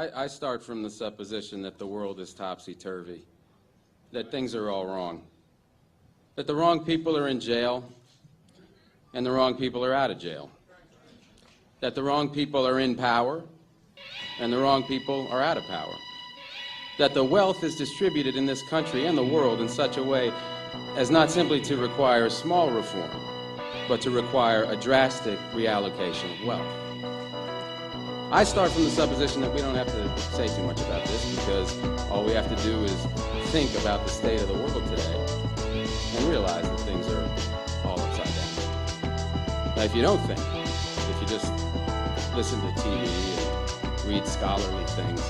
I start from the supposition that the world is topsy-turvy, that things are all wrong, that the wrong people are in jail and the wrong people are out of jail, that the wrong people are in power and the wrong people are out of power, that the wealth is distributed in this country and the world in such a way as not simply to require small reform, but to require a drastic reallocation of wealth. I start from the supposition that we don't have to say too much about this, because all we have to do is think about the state of the world today and realize that things are all upside down. Now, if you don't think, if you just listen to TV and read scholarly things,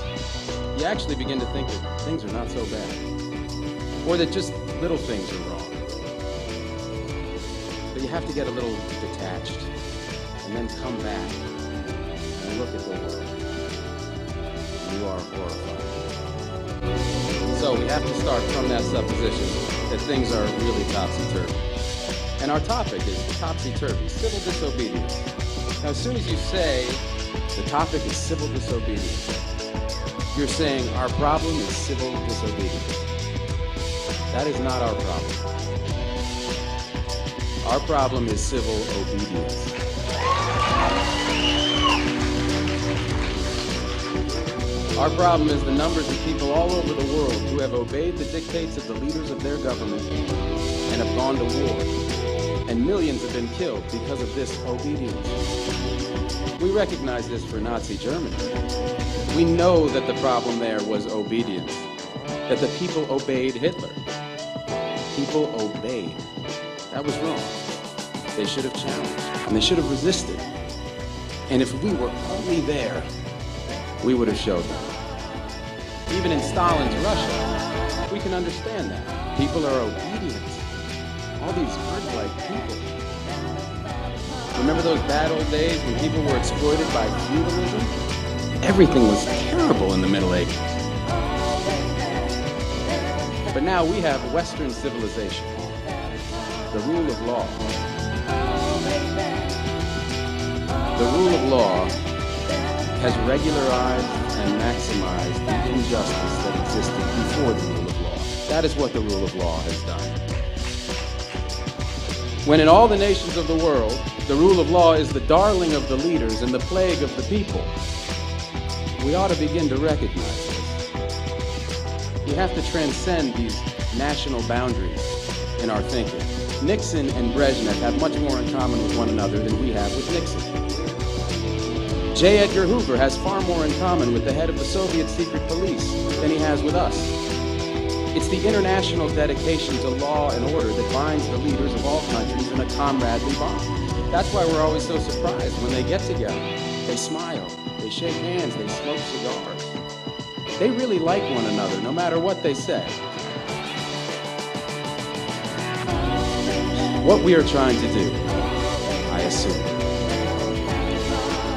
you actually begin to think that things are not so bad, or that just little things are wrong. But you have to get a little detached and then come back and look at the world. You are horrified. So we have to start from that supposition that things are really topsy-turvy. And our topic is topsy-turvy, civil disobedience. Now, as soon as you say the topic is civil disobedience, you're saying our problem is civil disobedience. That is not our problem. Our problem is civil obedience. Our problem is the numbers of people all over the world who have obeyed the dictates of the leaders of their government and have gone to war. And millions have been killed because of this obedience. We recognize this for Nazi Germany. We know that the problem there was obedience, that the people obeyed Hitler. People obeyed. That was wrong. They should have challenged, and they should have resisted. And if we were only there, we would have showed them. Even in Stalin's Russia, we can understand that. People are obedient. All these bird-like people. Remember those bad old days when people were exploited by feudalism? Everything was terrible in the Middle Ages. But now we have Western civilization, the rule of law. The rule of law has regularized and maximized the injustice that existed before the rule of law. That is what the rule of law has done. When in all the nations of the world, the rule of law is the darling of the leaders and the plague of the people, we ought to begin to recognize this. We have to transcend these national boundaries in our thinking. Nixon and Brezhnev have much more in common with one another than we have with Nixon. J. Edgar Hoover has far more in common with the head of the Soviet secret police than he has with us. It's the international dedication to law and order that binds the leaders of all countries in a comradely bond. That's why we're always so surprised when they get together. They smile, they shake hands, they smoke cigars. They really like one another, no matter what they say. What we are trying to do, I assume,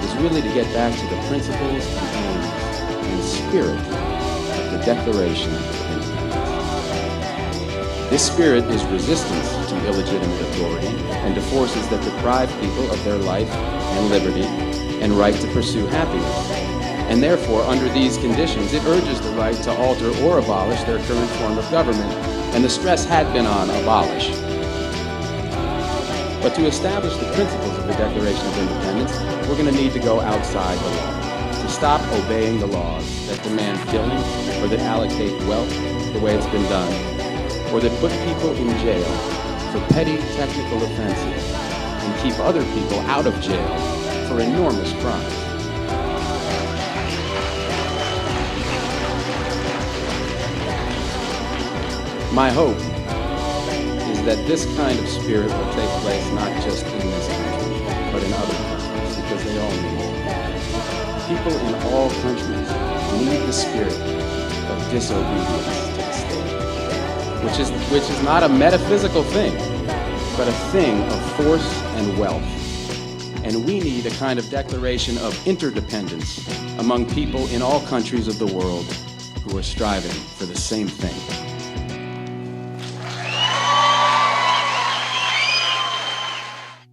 is really to get back to the principles and aims and spirit of the Declaration of Independence. This spirit is resistance to illegitimate authority and to forces that deprive people of their life and liberty and right to pursue happiness. And therefore, under these conditions, it urges the right to alter or abolish their current form of government, and the stress had been on abolish. But to establish the principles of the Declaration of Independence, we're going to need to go outside the law, to stop obeying the laws that demand killing or that allocate wealth the way it's been done, or that put people in jail for petty technical offenses and keep other people out of jail for enormous crimes. My hope is that this kind of spirit will take place not just in this country, but in other countries, because they all need it. People in all countries need the spirit of disobedience to the state, which is not a metaphysical thing, but a thing of force and wealth. And we need a kind of declaration of interdependence among people in all countries of the world who are striving for the same thing.